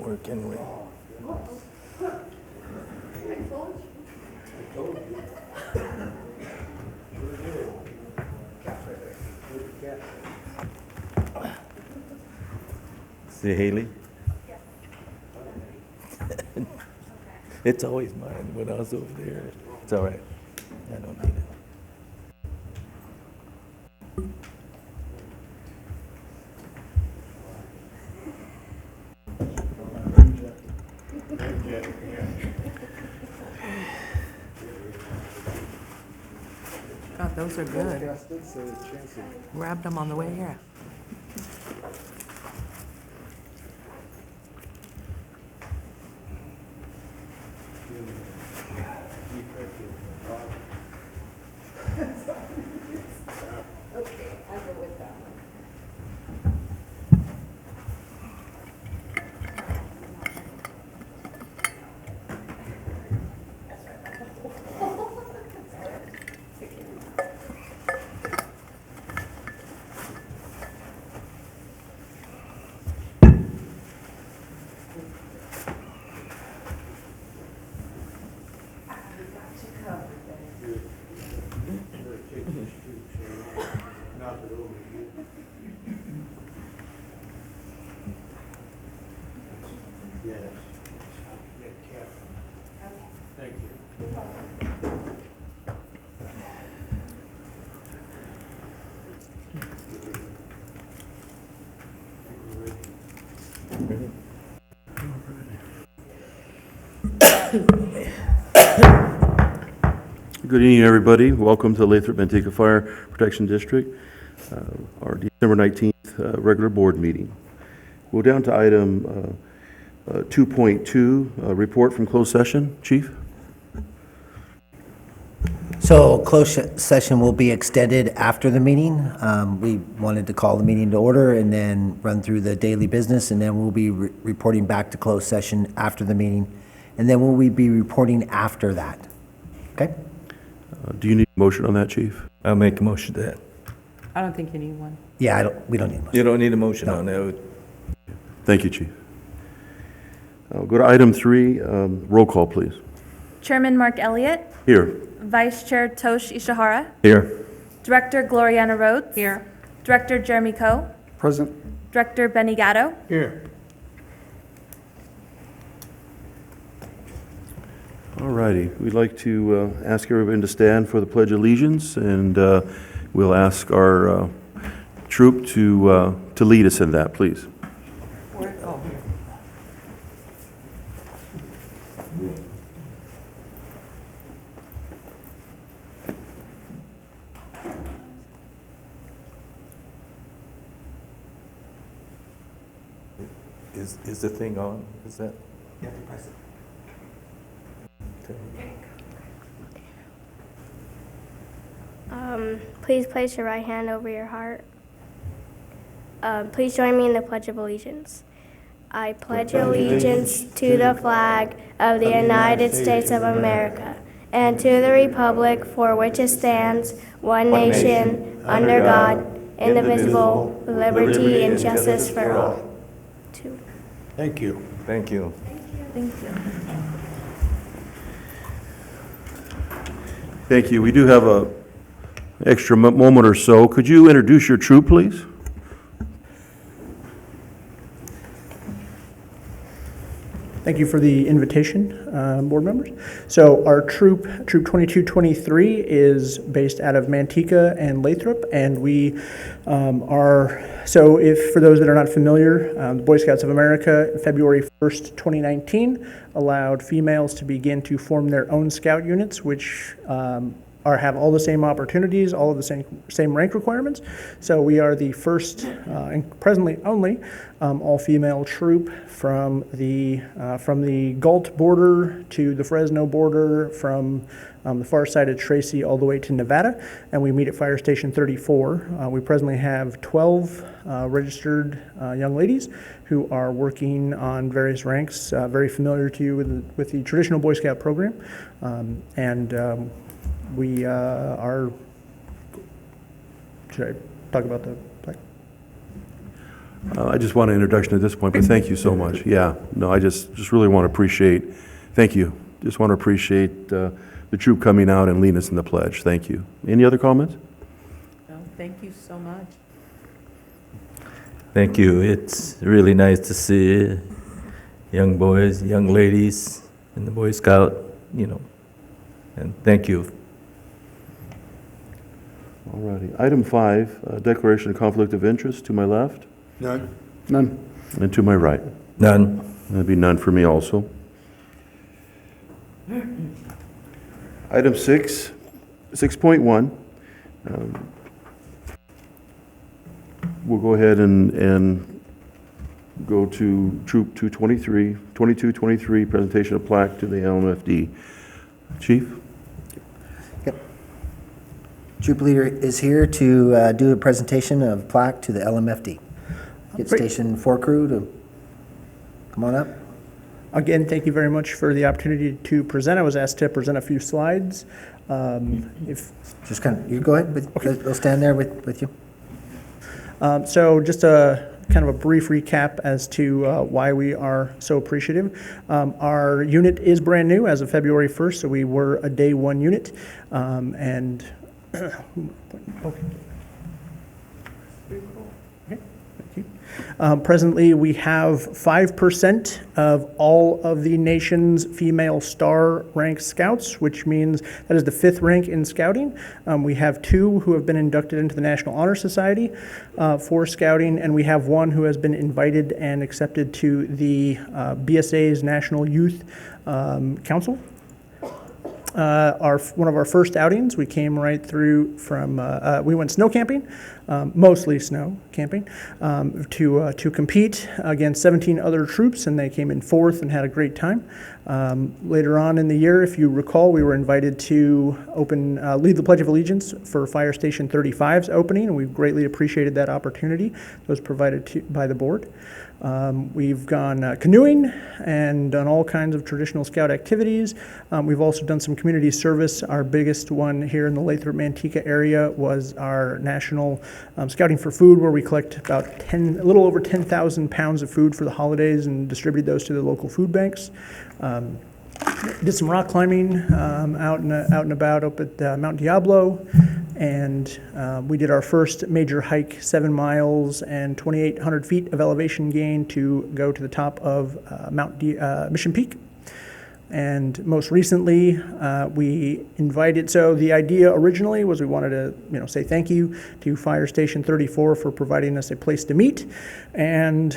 work anyway. See Haley? It's always mine when I was over there. It's all right. I don't need it. God, those are good. Grabbed them on the way here. Okay, I'll go with that one. Good evening, everybody. Welcome to the Lathrop-Manteca Fire Protection District, our December 19th regular board meeting. We'll down to item 2.2, report from closed session. Chief? So closed session will be extended after the meeting. We wanted to call the meeting to order and then run through the daily business, and then we'll be reporting back to closed session after the meeting. And then we'll be reporting after that. Okay? Do you need a motion on that, Chief? I'll make a motion to that. I don't think you need one. Yeah, we don't need much. You don't need a motion No. on that. Thank you, Chief. I'll go to item 3, roll call, please. Chairman Mark Elliott, Here. Vice Chair Tosh Ishihara, Here. Director Gloriana Rhodes, Here. Director Jeremy Coe, Present. Director Benny Gatto. Here. All righty. We'd like to ask everyone to stand for the Pledge of Allegiance, and we'll ask our troop to lead us in that, please. Oh. Is the thing on? Is that? You have to press it. Please place your right hand over your heart. Please join me in the Pledge of Allegiance. I pledge allegiance to the flag of the United States of America and to the republic for which it stands, one nation, under God, indivisible, with liberty and justice for all. Thank you. Thank you. Thank you. Thank you. We do have a extra moment or so. Could you introduce your troop, please? Thank you for the invitation, board members. So our troop 2223, is based out of Manteca and Lathrop, and we for those that are not familiar, the Boy Scouts of America, February 1st, 2019, allowed females to begin to form their own scout units, which have all the same opportunities, all of the same rank requirements. So we are the first and presently only all-female troop from the Galt border to the Fresno border, from the far side of Tracy all the way to Nevada, and we meet at Fire Station 34. We presently have 12 registered young ladies who are working on various ranks, very familiar to you with the traditional Boy Scout program, we are. Should I talk about the plaque? I just want an introduction at this point, but thank you so much. Yeah, no, I just really want to appreciate, thank you. Just want to appreciate the troop coming out and leading us in the pledge. Thank you. Any other comments? No, thank you so much. Thank you. It's really nice to see young boys, young ladies in the Boy Scout, and thank you. All righty. Item 5, declaration of conflict of interest to my left. None. None. And to my right. None. That'd be none for me also. Item 6, 6.1. We'll go ahead and go to Troop 2223, presentation of plaque to the LMFD. Chief? Troop leader is here to do a presentation of plaque to the LMFD. Get Great. Station 4 crew to come on up. Again, thank you very much for the opportunity to present. I was asked to present a few slides. If Just kind of, you go ahead, they'll stand there with you. So just a kind of a brief recap as to why we are so appreciative. Our unit is brand new as of February 1st, so we were a day one unit. Presently, we have 5% of all of the nation's female star rank scouts, which means that is the 5th rank in scouting. We have 2 who have been inducted into the National Honor Society for scouting, and we have 1 who has been invited and accepted to the BSA's National Youth Council. One of our first outings, we came right through from, we went snow camping, mostly snow camping, to compete against 17 other troops, and they came in 4th and had a great time. Later on in the year, if you recall, we were invited to lead the Pledge of Allegiance for Fire Station 35's opening, and we greatly appreciated that opportunity. It was provided by the board. We've gone canoeing and done all kinds of traditional scout activities. We've also done some community service. Our biggest one here in the Lathrop-Manteca area was our national Scouting for Food, where we collect about a little over 10,000 pounds of food for the holidays and distribute those to the local food banks. Did some rock climbing out and about up at Mount Diablo, and we did our first major hike, 7 miles and 2,800 feet of elevation gain to go to the top of Mission Peak. And most recently, we invited, so the idea originally was we wanted to, say thank you to Fire Station 34 for providing us a place to meet. And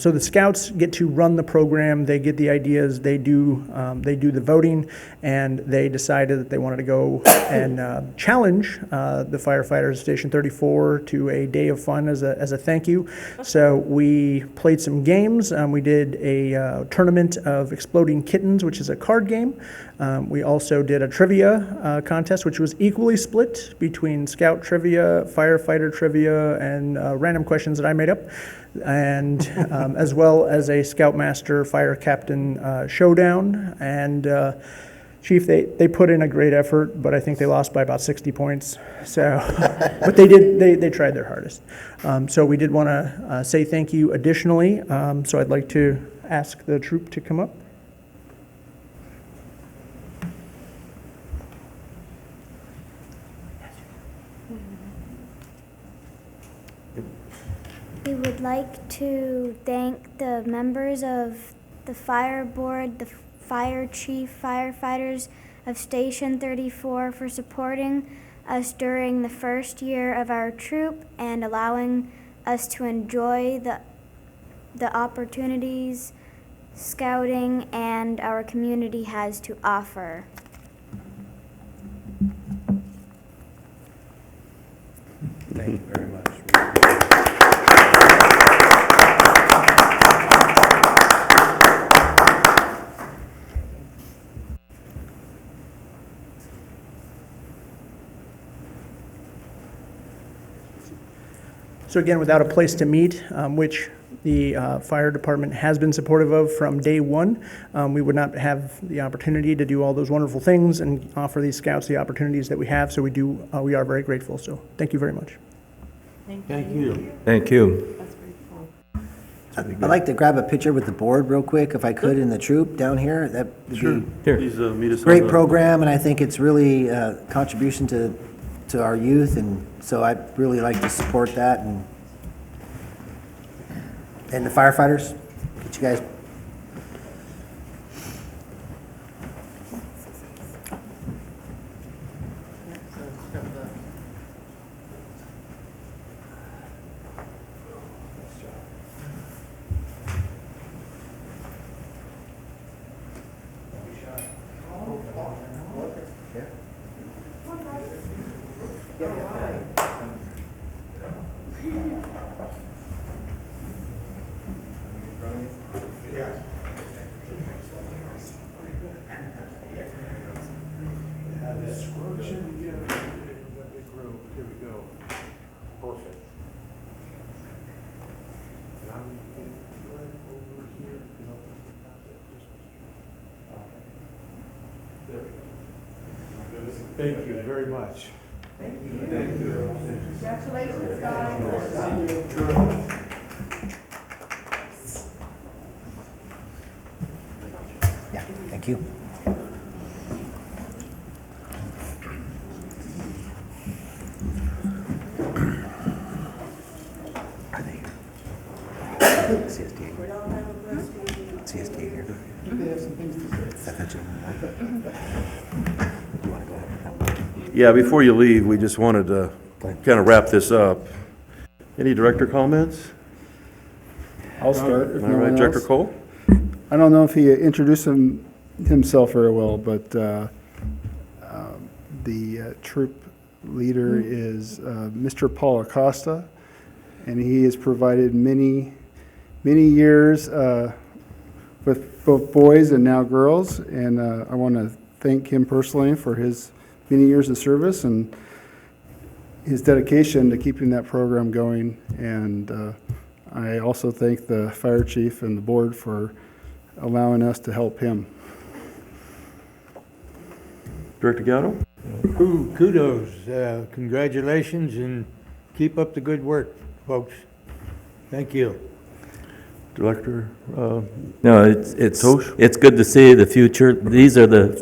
so the scouts get to run the program, they get the ideas, they do the voting, and they decided that they wanted to go and challenge the firefighters at Station 34 to a day of fun as a thank you. So we played some games. We did a tournament of Exploding Kittens, which is a card game. We also did a trivia contest, which was equally split between scout trivia, firefighter trivia, and random questions that I made up, and as well as a Scoutmaster Fire Captain showdown. And Chief, they put in a great effort, but I think they lost by about 60 points. So, but they tried their hardest. So we did want to say thank you additionally. So I'd like to ask the troop to come up. We would like to thank the members of the fire board, the fire chief, firefighters of Station 34 for supporting us during the first year of our troop and allowing us to enjoy the opportunities scouting and our community has to offer. Thank you very much. So again, without a place to meet, which the fire department has been supportive of from day one, we would not have the opportunity to do all those wonderful things and offer these scouts the opportunities that we have. So we are very grateful. So thank you very much. Thank you. Thank you. I'd like to grab a picture with the board real quick, if I could, in the troop down here. That would be Here. Please meet us on great the- program, and I think it's really a contribution to our youth, and so I'd really like to support that, and the firefighters, get you guys. Thank you very much. Yeah, thank you. CSD here. Yeah, before you leave, we just wanted to kind of wrap this up. Any director comments? I'll start. If All no right, one Director else. Cole? I don't know if he introduced himself very well, but the troop leader is Mr. Paul Acosta, and he has provided many years with both boys and now girls, and I want to thank him personally for his many years of service and his dedication to keeping that program going. And I also thank the fire chief and the board for allowing us to help him. Director Gatto? Kudos, congratulations, and keep up the good work, folks. Thank you. Director? No, it's Tosh? it's good to see the future. These are the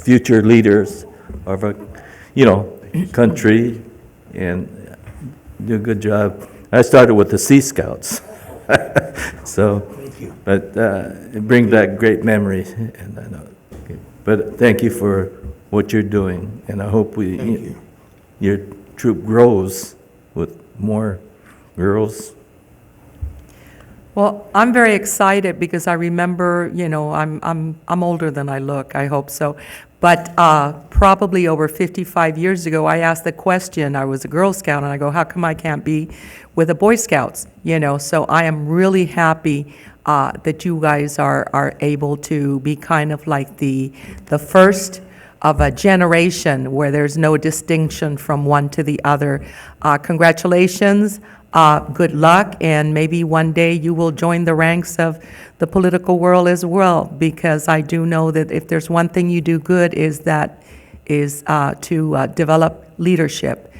future leaders of our, country, and do a good job. I started with the Sea Scouts, so, but it brings back great memories. And I know, but thank you for what you're doing, and I hope your troop grows with more girls. Well, I'm very excited because I remember, I'm older than I look, I hope so. But probably over 55 years ago, I asked the question, I was a Girl Scout, and I go, how come I can't be with the Boy Scouts? So I am really happy that you guys are able to be kind of like the first of a generation where there's no distinction from one to the other. Congratulations. Good luck, and maybe one day you will join the ranks of the political world as well, because I do know that if there's one thing you do good is to develop leadership.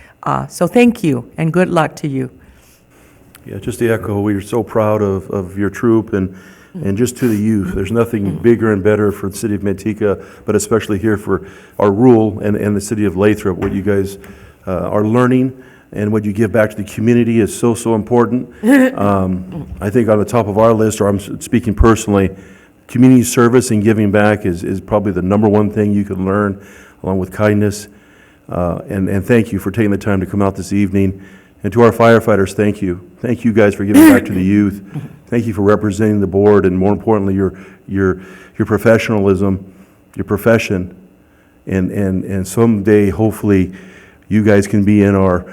So thank you, and good luck to you. Yeah, just to echo, we are so proud of your troop and just to the youth. There's nothing bigger and better for the city of Manteca, but especially here for our rural and the city of Lathrop. What you guys are learning and what you give back to the community is so important. I think on the top of our list, or I'm speaking personally, community service and giving back is probably the number one thing you can learn, along with kindness. And thank you for taking the time to come out this evening. And to our firefighters, thank you. Thank you guys for giving back to the youth. Thank you for representing the board, and more importantly, your professionalism, your profession. And someday, hopefully, you guys can be in our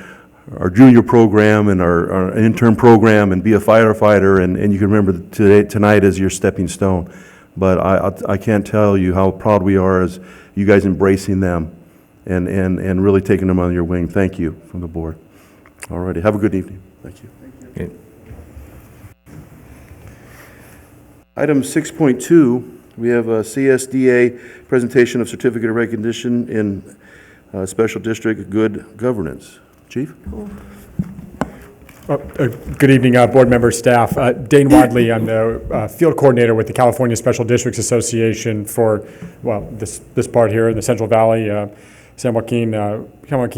junior program and our intern program and be a firefighter, and you can remember tonight as your stepping stone. But I can't tell you how proud we are as you guys embracing them and really taking them under your wing. Thank you from the board. All righty. Have a good evening. Thank you. Okay. Item 6.2, we have a CSDA presentation of certificate of recognition in Special District Good Governance. Chief? Good evening, board members, staff. Dane Wadley, I'm the field coordinator with the California Special Districts Association for, well, this part here in the Central Valley, San Joaquin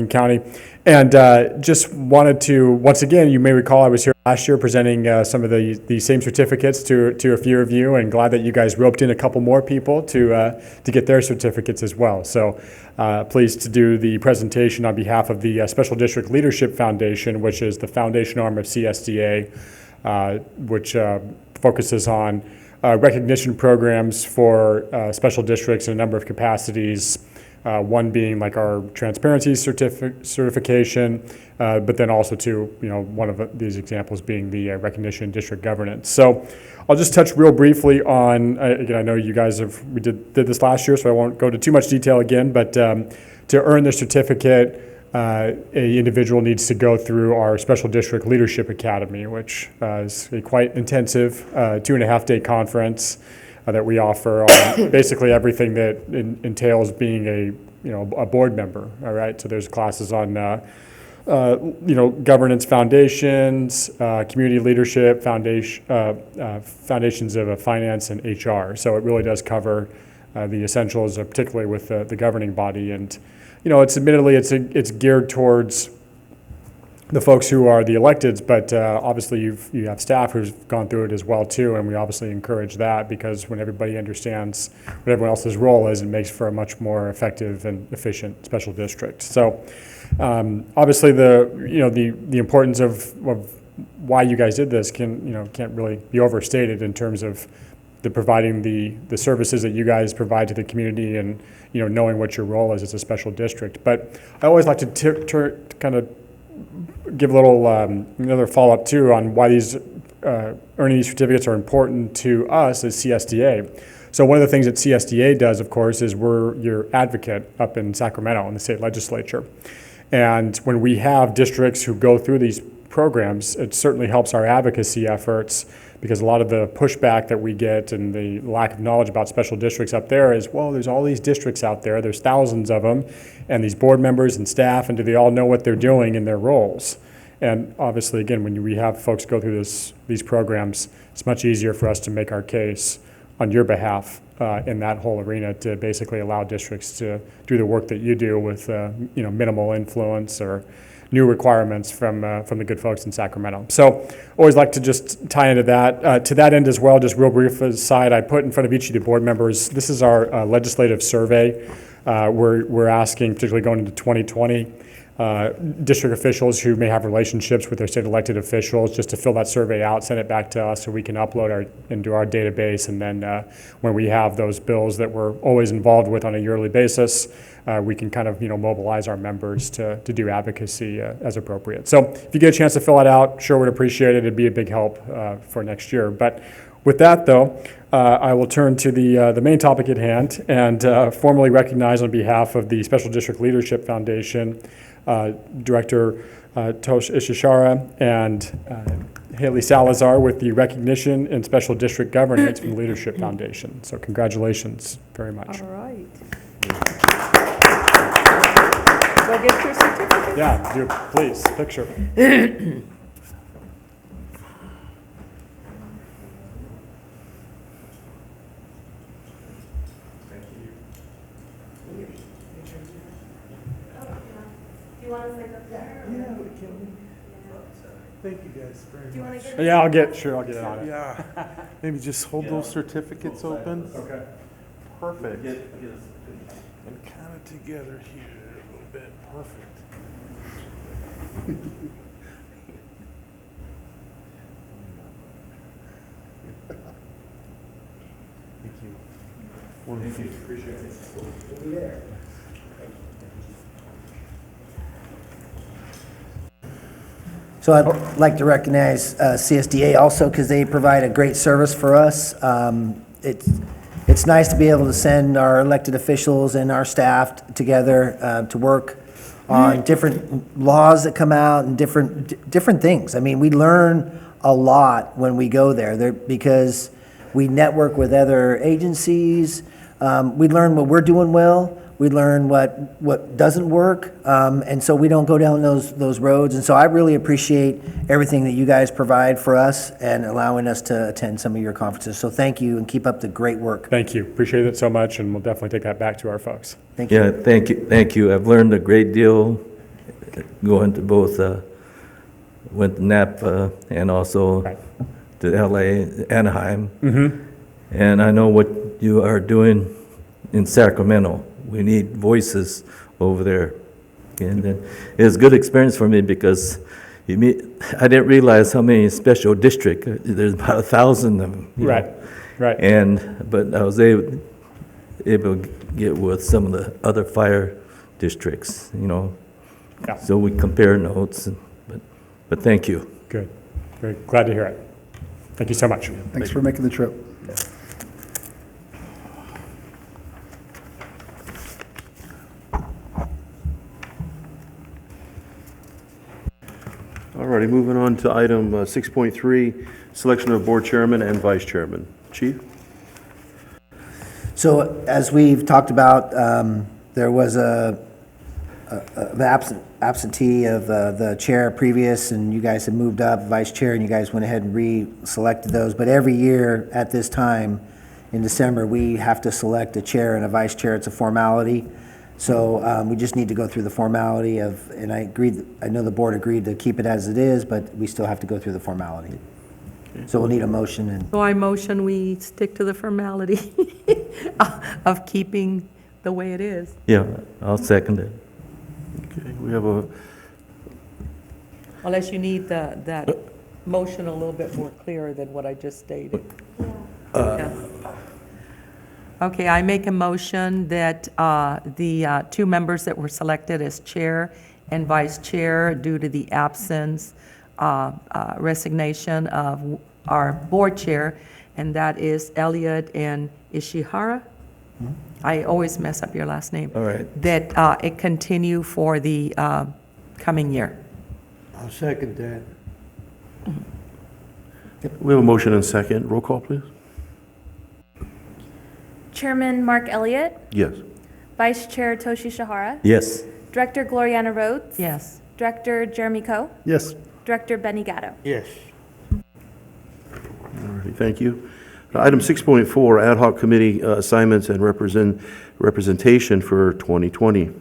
County. And just wanted to, once again, you may recall I was here last year presenting some of the same certificates to a few of you, and glad that you guys roped in a couple more people to get their certificates as well. So pleased to do the presentation on behalf of the Special District Leadership Foundation, which is the foundation arm of CSDA, which focuses on recognition programs for special districts in a number of capacities. One being like our transparency certification, but then also too, one of these examples being the recognition in district governance. So I'll just touch real briefly on, again, I know you guys we did this last year, so I won't go into too much detail again, but to earn the certificate, an individual needs to go through our Special District Leadership Academy, which is a quite intensive 2.5-day conference that we offer on basically everything that entails being a board member. All right, so there's classes on governance foundations, community leadership foundations of finance and HR. So it really does cover the essentials, particularly with the governing body. And it's admittedly it's geared towards the folks who are the electeds, but obviously you have staff who've gone through it as well too, and we obviously encourage that, because when everybody understands what everyone else's role is, it makes for a much more effective and efficient special district. So obviously the importance of why you guys did this can't really be overstated in terms of providing the services that you guys provide to the community, and knowing what your role is as a special district. But I always like to kind of give a little another follow-up too on why these earning these certificates are important to us as CSDA. So one of the things that CSDA does, of course, is we're your advocate up in Sacramento in the state legislature. And when we have districts who go through these programs, it certainly helps our advocacy efforts, because a lot of the pushback that we get and the lack of knowledge about special districts up there is, well, there's all these districts out there, there's thousands of them, and these board members and staff, and do they all know what they're doing in their roles? And obviously, again, when we have folks go through these programs, it's much easier for us to make our case on your behalf in that whole arena, to basically allow districts to do the work that you do with minimal influence or new requirements from the good folks in Sacramento. So always like to just tie into that. To that end as well, just real brief aside, I put in front of each of the board members, this is our legislative survey. We're asking, particularly going into 2020, district officials who may have relationships with their state elected officials, just to fill that survey out, send it back to us so we can upload into our database. And then when we have those bills that we're always involved with on a yearly basis, we can kind of mobilize our members to do advocacy as appropriate. So if you get a chance to fill it out, sure would appreciate it. It'd be a big help for next year. But with that, though, I will turn to the main topic at hand and formally recognize on behalf of the Special District Leadership Foundation Director Tosh Ishishara and Haley Salazar with the recognition in special district governance from the Leadership Foundation. So congratulations very much. All right. Go get your certificate. Yeah, do please, picture. Thank you guys very much. Yeah, I'll get it on it. Yeah, maybe just hold those certificates open. Okay. Perfect. And kind of together here a little bit. Perfect. Thank you. Wonderful. Thank you. Appreciate it. We'll be there. So I'd like to recognize CSDA also, because they provide a great service for us. It's nice to be able to send our elected officials and our staff together to work on different laws that come out and different things. I mean, we learn a lot when we go there because we network with other agencies. We learn what we're doing well. we learn what doesn't work, and so we don't go down those roads. And so I really appreciate everything that you guys provide for us and allowing us to attend some of your conferences. So thank you, and keep up the great work. Thank you. Appreciate it so much, and we'll definitely take that back to our folks. Thank you. Yeah, thank you. I've learned a great deal going to both, went to Napa and also Right. to LA, Anaheim. And I know what you are doing in Sacramento. We need voices over there. And it was a good experience for me because I didn't realize how many special districts, there's about 1,000 of them. you know. Right, right. But I was able to get with some of the other fire districts, you know. Yeah. So we compare notes, but thank you. Good. Very glad to hear it. Thank you so much. Thanks for making the trip. All righty, moving on to item 6.3, selection of board chairman and vice chairman. Chief? So as we've talked about, there was an absentee of the chair previous, and you guys had moved up, vice chair, and you guys went ahead and re-selected those. But every year at this time, in December, we have to select a chair and a vice chair. It's a formality. So we just need to go through the formality of, and I know the board agreed to keep it as it is, but we still have to go through the formality. So we'll need a motion and. So I motion we stick to the formality of keeping the way it is. Yeah, I'll second it. Okay, we have a, Unless you need that motion a little bit more clearer than what I just stated. Yeah. Okay, I make a motion that the two members that were selected as chair and vice chair due to the absence, resignation of our board chair, and that is Elliot and Ishihara. I always mess up your last name. All right. That it continue for the coming year. I'll second that. we have a motion and second. Roll call, please. Chairman Mark Elliott, Yes. Vice Chair Toshi Shihara, Yes. Director Gloriana Rhodes, Yes. Director Jeremy Coe, Yes. Director Benny Gatto. Yes. All righty, thank you. Item 6.4, ad hoc committee assignments and representation for 2020.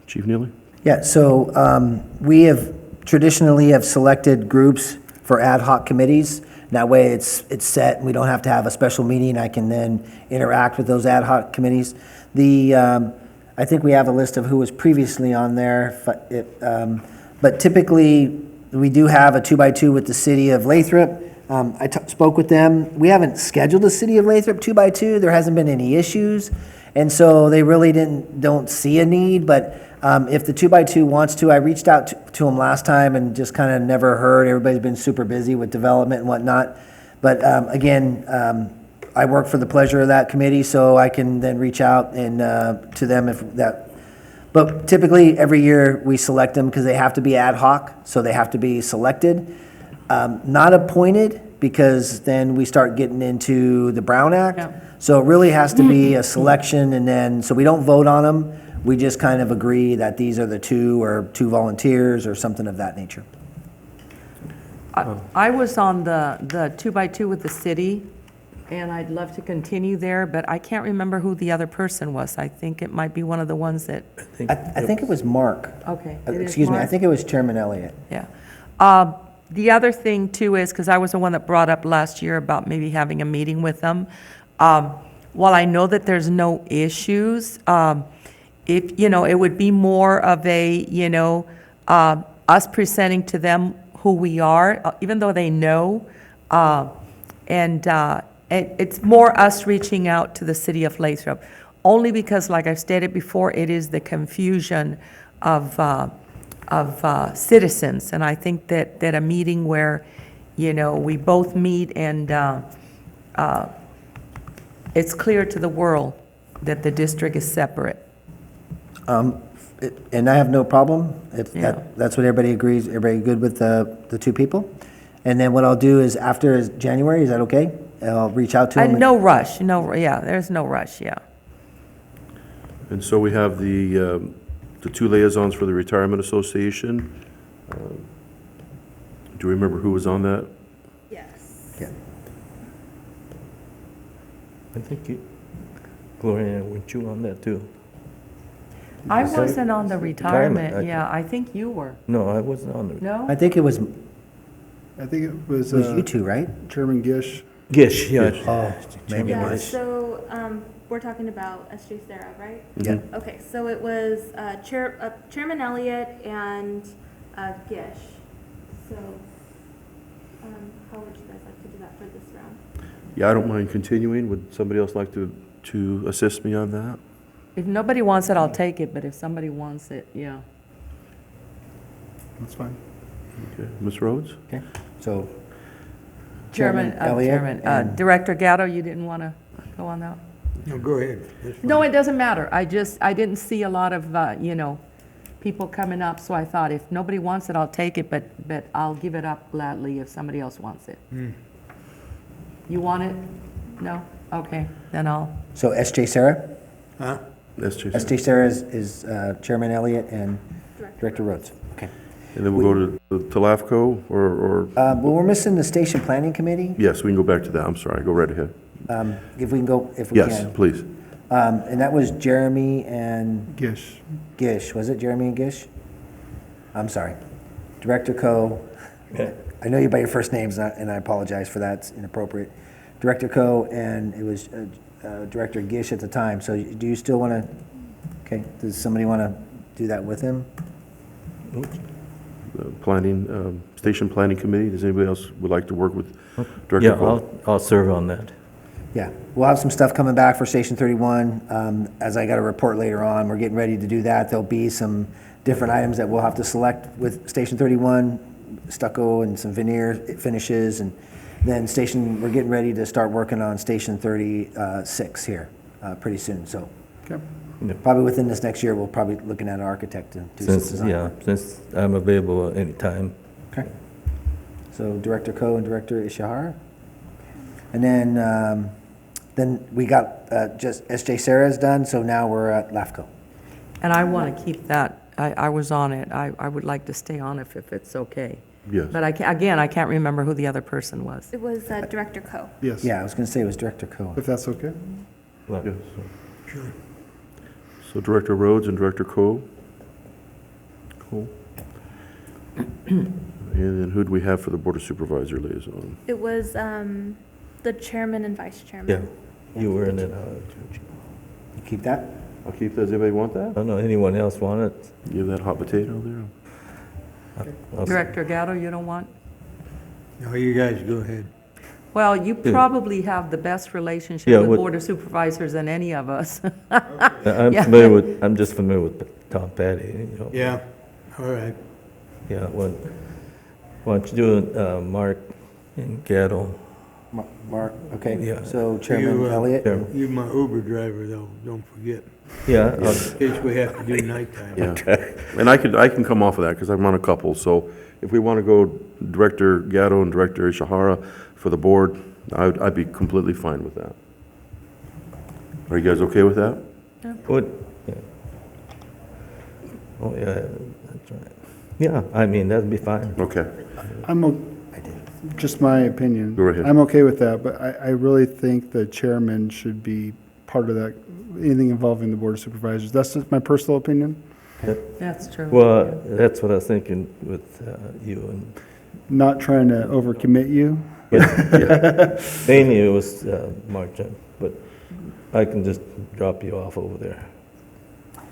Chief Neely? Yeah, so we have traditionally have selected groups for ad hoc committees. That way it's set, and we don't have to have a special meeting. I can then interact with those ad hoc committees. I think we have a list of who was previously on there, but typically we do have a 2x2 with the city of Lathrop. I spoke with them. We haven't scheduled a city of Lathrop 2x2. There hasn't been any issues, and so they really don't see a need. But if the 2x2 wants to, I reached out to them last time and just kind of never heard. Everybody's been super busy with development and whatnot. But again, I work for the pleasure of that committee, so I can then reach out and to them if that. But typically, every year we select them because they have to be ad hoc, so they have to be selected. Not appointed, because then we start getting into the Brown Act. Yeah. So it really has to be a selection, and then, so we don't vote on them. We just kind of agree that these are the two, or two volunteers, or something of that nature. I was on the 2x2 with the city, and I'd love to continue there, but I can't remember who the other person was. I think it might be one of the ones that, I think it was Mark. okay. it is Excuse me, I Mark? think it was Chairman Elliott. Yeah. The other thing too is, because I was the one that brought up last year about maybe having a meeting with them. While I know that there's no issues, if, it would be more of a, us presenting to them who we are, even though they know. It's more us reaching out to the city of Lathrop, only because, like I've stated before, it is the confusion of citizens. And I think that a meeting where, we both meet and it's clear to the world that the district is separate. And I have no problem, if Yeah. that's what everybody agrees, everybody good with the two people? And then what I'll do is, after January, is that okay? I'll reach out to them. No rush, there's no rush, yeah. And so we have the two liaisons for the Retirement Association. Do you remember who was on that? Yes. Yeah. I think you, Gloria, weren't you on that too? I wasn't on the Retirement, retirement, yeah, I think you were. No, I wasn't on the. No? I think it was it was you two, right? Chairman Gish. Gish, yeah. Oh, maybe it Yeah, was. so, we're talking about SJ Sarah, right? Yeah. Okay, so it was, Chairman Elliott and, Gish. So, how would you guys like to do that for this round? Yeah, I don't mind continuing. Would somebody else like to assist me on that? If nobody wants it, I'll take it, but if somebody wants it, yeah. That's fine. Okay, Ms. Rhodes? Okay, so Chairman, Elliott Chairman, and- Director Gatto, you didn't want to go on that? No, go ahead. That's fine. No, it doesn't matter. I didn't see a lot of, people coming up, so I thought if nobody wants it, I'll take it, but I'll give it up gladly if somebody else wants it. You want it? No? Okay, then I'll, So SJ Sarah? Huh? That's true. SJ Sarah is Chairman Elliott and Director Rhodes. Okay. And then we'll go to LAFCO or, Well, we're missing the Station Planning Committee. yes, we can go back to that. I'm sorry, go right ahead. If we can go, if we can. Yes, please. And that was Jeremy and Gish. Gish. Was it Jeremy and Gish? I'm sorry. Director Coe. I know you by your first names, and I apologize for that. It's inappropriate. Director Coe, and it was Director Gish at the time. So do you still want to, okay, does somebody want to do that with him? Planning, Station Planning Committee, does anybody else would like to work with Director Yeah, Cole? I'll serve on that. Yeah, we'll have some stuff coming back for Station 31. As I got a report later on, we're getting ready to do that. There'll be some different items that we'll have to select with Station 31, stucco and some veneer finishes, and then we're getting ready to start working on Station 36 here pretty soon. So Okay. probably within this next year, we'll probably looking at an architect to do some design. Since I'm available anytime. Okay. So Director Coe and Director Ishihara. And then we got just SJ Sarah's done, so now we're at LAFCO. and I want to keep that. I was on it. I would like to stay on if it's okay. Yes. But I can't remember who the other person was. It was, Director Coe. Yes. Yeah, I was going to say it was Director Coe. If that's okay. Yes. So Director Rhodes and Director Cole. Cool. And then who do we have for the Board of Supervisor liaison? It was, the chairman and vice chairman. Yeah, you were in it. You keep that? I'll keep that. Does anybody want that? I don't know, anyone else want it? You have that hot potato there? I'll- Director Gatto, you don't want? No, you guys go ahead. Well, you probably have the best relationship Yeah, with what- Board of Supervisors than any of us. I'm just familiar with Tom Patty, you know. Yeah, all right. Yeah, why don't you do Mark and Gatto? Mark, okay. Yeah. So Chairman You, Elliott? Chairman. You're my Uber driver, though, don't forget, Yeah, in case we have to do nighttime. Yeah. And I can come off of that because I'm on a couple. So if we want to go Director Gatto and Director Ishihara for the board, I'd be completely fine with that. Are you guys okay with that? what? Yeah. Oh, yeah, that's right. Yeah, I mean, that'd be fine. Okay. Just my opinion. Go ahead. I'm okay with that, but I really think the chairman should be part of that, anything involving the Board of Supervisors. That's just my personal opinion. That's true. Well, that's what I was thinking with you and Not trying to overcommit you. mainly it was Mark, but I can just drop you off over there.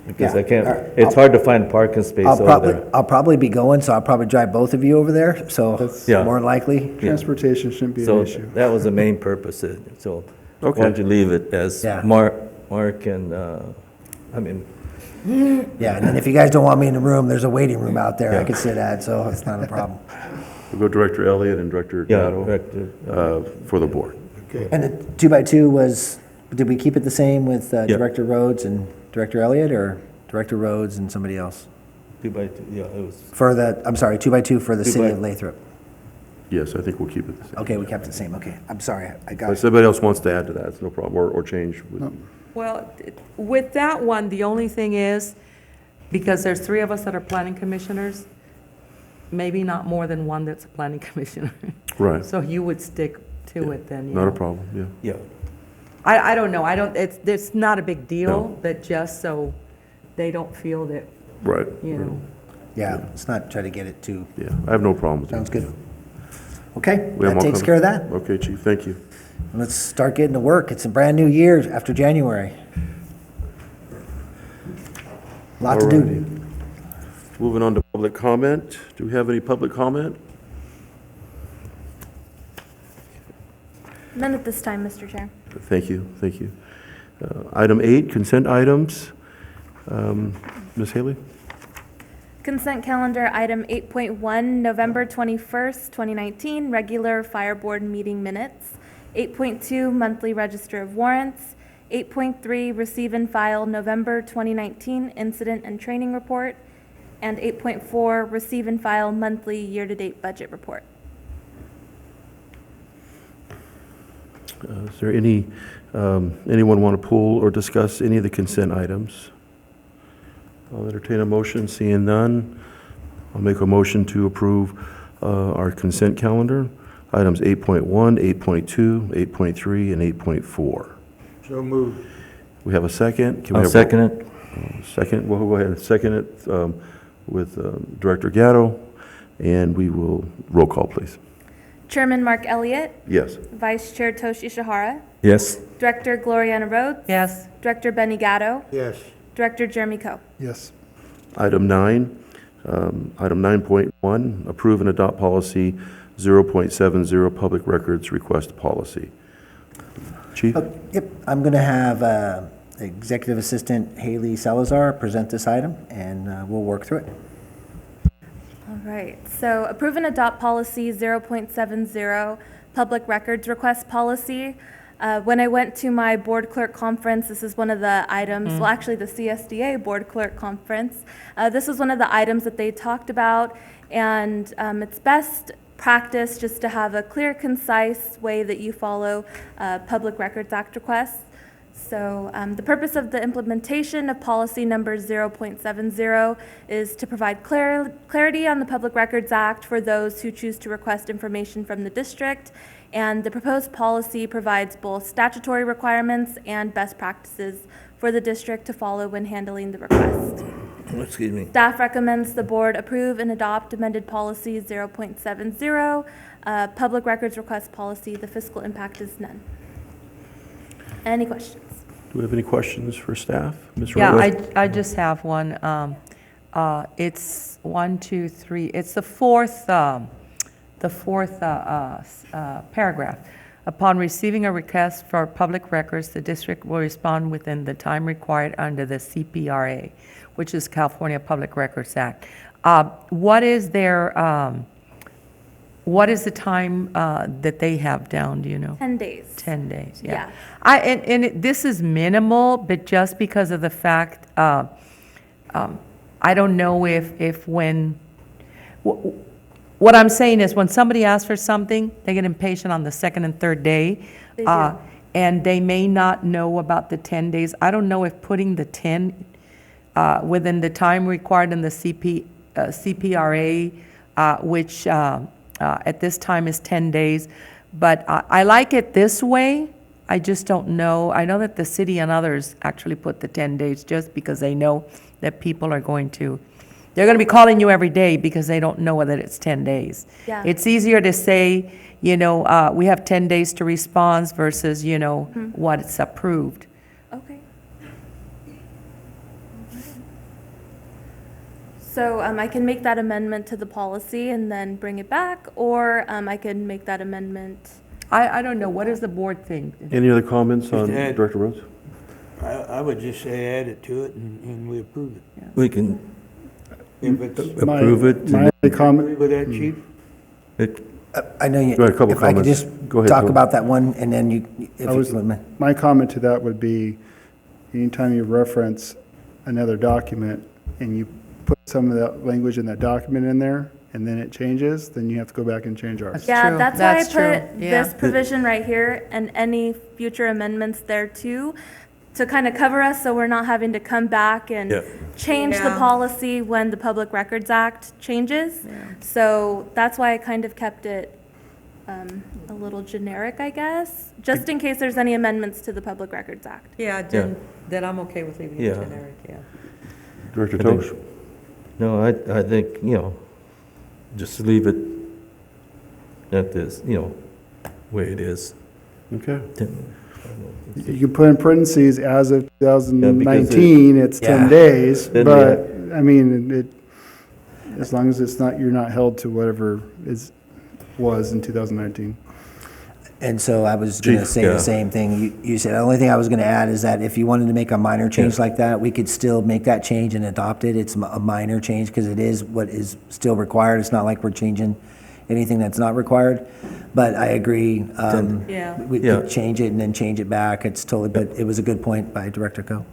Because Yeah. I can't, I'll- it's hard to find parking space over there. I'll probably be going, so I'll probably drive both of you over there, so That's- Yeah. more than likely. Transportation shouldn't be an So issue. that was the main purpose, so why Okay. don't you leave it as Yeah. Mark and, I mean, Yeah, and then if you guys don't want me in the room, there's a waiting room out there I Yeah. could sit at, so it's not a problem. We'll go Director Elliott and Director yeah, Gatto Director, for the board. And the 2x2 was, did we keep it the same with Yeah. Director Rhodes and Director Elliott, or Director Rhodes and somebody else? 2x2, yeah, it was, For the, I'm sorry, 2x2 for the Two city by- of Lathrop. Yes, I think we'll keep it the same. Okay, we kept it the same, okay. I'm sorry, I got If it. somebody else wants to add to that, it's no problem, or change. Well, with that one, the only thing is, because there's three of us that are planning commissioners, maybe not more than one that's a planning commissioner. Right, So you would stick to it then, you not a know. problem, yeah. Yeah. I don't know, it's not a big No. deal, but just so they don't feel that, Right. you know. Yeah, let's not try to get it too, Yeah, I have no problem with that. sounds good. Okay, We have that more takes com- care of that. Okay, Chief, thank you. Let's start getting to work. It's a brand new year after January. Lot to do. Alrighty. Moving on to public comment. Do we have any public comment? None at this time, Mr. Chair. Thank you, thank you. Item 8, consent items. Ms. Haley? Consent calendar, item 8.1, November 21st, 2019, regular fire board meeting minutes. 8.2, monthly register of warrants. 8.3, receive and file November 2019 incident and training report. And 8.4, receive and file monthly year-to-date budget report. Is there anyone want to pull or discuss any of the consent items? I'll entertain a motion, seeing none. I'll make a motion to approve our consent calendar, items 8.1, 8.2, 8.3, and 8.4. So moved. We have a second? Can we I'll have a- second it. Second, we'll go ahead and second it with Director Gatto, and we will, roll call, please. Chairman Mark Elliott, Yes. Vice Chair Tosh Ishihara, Yes. Director Gloriana Rhodes, Yes, Director Benny Gatto, Yes. Director Jeremy Coe. Yes. Item 9, item 9.1, approve and adopt policy 0.70, public records request policy. Chief? Yep, I'm going to have Executive Assistant Haley Salazar present this item, and we'll work through it. All right, so approve and adopt policy 0.70, public records request policy. When I went to my board clerk conference, this is one of the items, well, actually the CSDA board clerk conference. This is one of the items that they talked about, and it's best practice just to have a clear, concise way that you follow Public Records Act requests. So the purpose of the implementation of policy number 0.70 is to provide clarity on the Public Records Act for those who choose to request information from the district. And the proposed policy provides both statutory requirements and best practices for the district to follow when handling the request. Excuse me. Staff recommends the board approve and adopt amended policy 0.70, public records request policy. The fiscal impact is none. Any questions? Do we have any questions for staff? Ms. yeah, Rowland? I just have one. It's 1, 2, 3, it's the fourth paragraph. Upon receiving a request for public records, the district will respond within the time required under the CPRA, which is California Public Records Act. What is the time that they have down, do you know? 10 days. 10 days, Yeah. yeah. This is minimal, but just because of the fact, I don't know if when, what I'm saying is when somebody asks for something, they get impatient on the second and third day. They do. And they may not know about the 10 days. I don't know if putting the 10 within the time required in the CPRA, which at this time is 10 days. But I like it this way. I just don't know. I know that the city and others actually put the 10 days just because they know that people are they're going to be calling you every day because they don't know that it's 10 days. Yeah. It's easier to say, we have 10 days to respond versus, what it's approved. Okay. So I can make that amendment to the policy and then bring it back, or I can make that amendment. I don't know. What does the board think? Any other comments on Just add- Director Rhodes? I would just say add it to it and we approve it. We can If it's, approve it. My agree comment, with that, chief? I know you, Go ahead, a couple if I could comments. just Go ahead, talk Bill. about that one, and then you, if I you was- would mind. my comment to that would be, anytime you reference another document and you put some of that language in that document in there, and then it changes, then you have to go back and change ours. Yeah, true. that's why I That's true. put Yeah. this provision right here and any future amendments there too, to kind of cover us so we're not having to come back Yeah. and change the Yeah. policy when the Public Records Act changes. So that's why I kind of kept it a little generic, I guess, just in case there's any amendments to the Public Records Act. Yeah, then I'm okay with leaving it Yeah. generic, yeah. Director I think- Tosh? No, I think, just leave it at this, way it is. Okay. You can put in parentheses, as of 2019, it's 10 Yeah. days, Then but, I mean, as long as you're not held to whatever was in 2019. And so I was going to Chief, say yeah. the same thing you said. The only thing I was going to add is that if you wanted to make a minor change like that, we could still make that change and adopt it. It's a minor change because it is what is still required. It's not like we're changing anything that's not required. But I agree. Yeah. We Yeah. could change it and then change it back. It's totally, but it was a good point by Director Coe.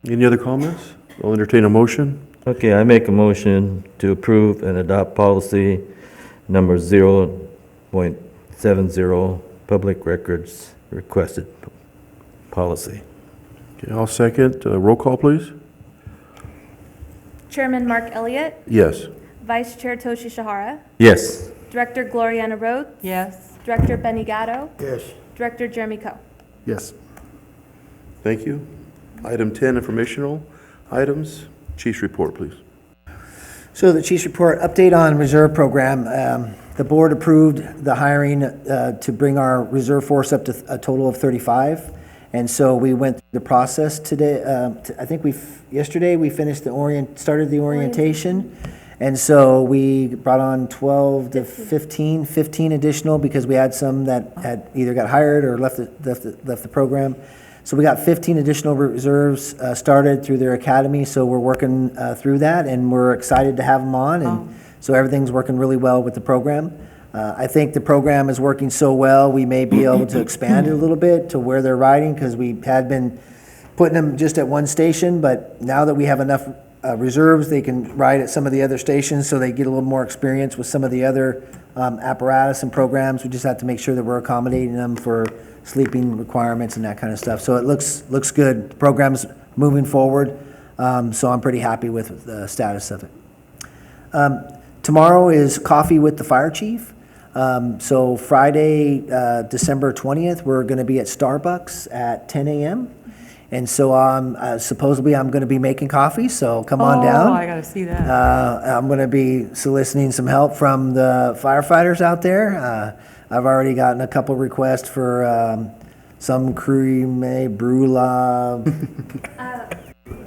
Any other comments? I'll entertain a motion. Okay, I make a motion to approve and adopt policy number 0.70, public records requested policy. Okay, I'll second. Roll call, please. Chairman Mark Elliott, Yes. Vice Chair Toshi Shihara, Yes. Director Gloriana Rhodes, Yes. Director Benny Gatto, Yes. Director Jeremy Coe. Yes. Thank you. Item 10, informational items. Chief's report, please. So the Chief's report, update on reserve program. The board approved the hiring to bring our reserve force up to a total of 35. And so we went through the process today. I think yesterday we finished started the orientation. And so we brought on 12 to 15 additional because we had some that had either got hired or left the program. So we got 15 additional reserves started through their academy, so we're working through that, and we're excited to have them on, and so everything's working really well with the program. I think the program is working so well, we may be able to expand it a little bit to where they're riding, because we had been putting them just at one station, but now that we have enough reserves, they can ride at some of the other stations, so they get a little more experience with some of the other apparatus and programs. We just have to make sure that we're accommodating them for sleeping requirements and that kind of stuff. So it looks good. The program's moving forward, so I'm pretty happy with the status of it. Tomorrow is coffee with the fire chief. So Friday, December 20th, we're going to be at Starbucks at 10 a.m. And so supposedly I'm going to be making coffee, so come on down. Oh, I gotta see that. I'm going to be soliciting some help from the firefighters out there. I've already gotten a couple requests for some creme brulee.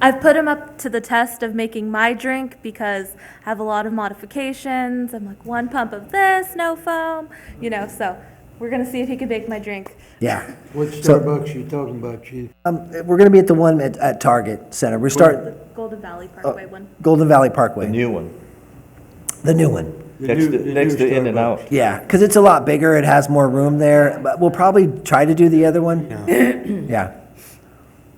I've put him up to the test of making my drink because I have a lot of modifications. I'm like, 1 pump of this, no foam, so we're going to see if he can make my drink. Yeah. What So- Starbucks you talking about, Chief? We're going to be at the one at Target Center. We start Golden Valley Parkway one. Golden Valley The Parkway, new one, the new one. next to In and Out. Yeah, because it's a lot bigger. It has more room there. But we'll probably try to do the other one. Yeah.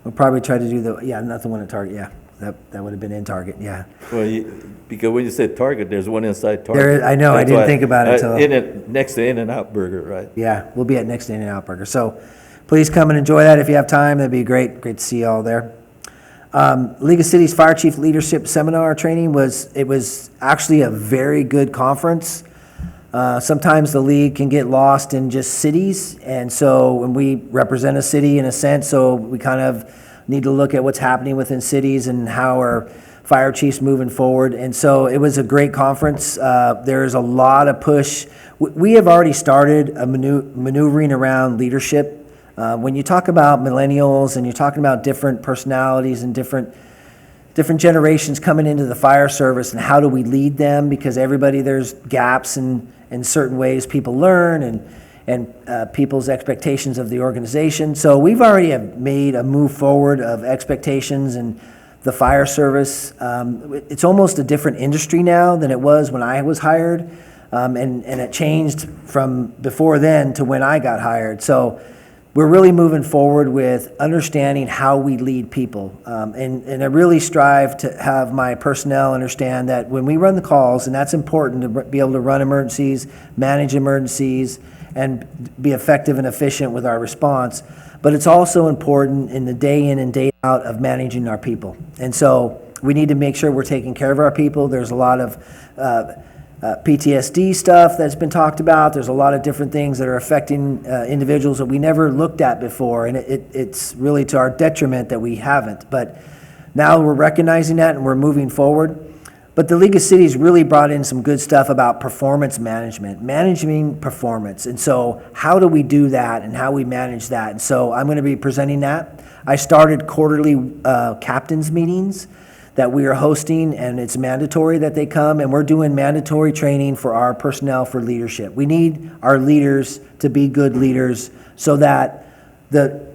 We'll probably try to do not the one at Target. Yeah, that would have been in Target. Yeah. Well, because when you said Target, there's one inside Target. There is- I know, I That's didn't why- think about it till- next to In and Out Burger, right? Yeah, we'll be at next In-N-Out Burger. So please come and enjoy that if you have time. That'd be great. Great to see you all there. League of Cities Fire Chief Leadership Seminar Training was actually a very good conference. Sometimes the league can get lost in just cities, and so when we represent a city in a sense, so we kind of need to look at what's happening within cities and how our fire chiefs moving forward. And so it was a great conference. There's a lot of push. We have already started a maneuvering around leadership. When you talk about millennials and you're talking about different personalities and different generations coming into the fire service, and how do we lead them, because there's gaps in certain ways people learn and people's expectations of the organization. So we've already have made a move forward of expectations and the fire service. It's almost a different industry now than it was when I was hired, and it changed from before then to when I got hired. So we're really moving forward with understanding how we lead people. And I really strive to have my personnel understand that when we run the calls, and that's important to be able to run emergencies, manage emergencies, and be effective and efficient with our response, but it's also important in the day in and day out of managing our people. And so we need to make sure we're taking care of our people. There's a lot of PTSD stuff that's been talked about. There's a lot of different things that are affecting individuals that we never looked at before, and it's really to our detriment that we haven't. But now we're recognizing that and we're moving forward. But the League of Cities really brought in some good stuff about performance management, managing performance. And so how do we do that and how we manage that? And so I'm going to be presenting that. I started quarterly captains meetings that we are hosting, and it's mandatory that they come, and we're doing mandatory training for our personnel for leadership. We need our leaders to be good leaders so that the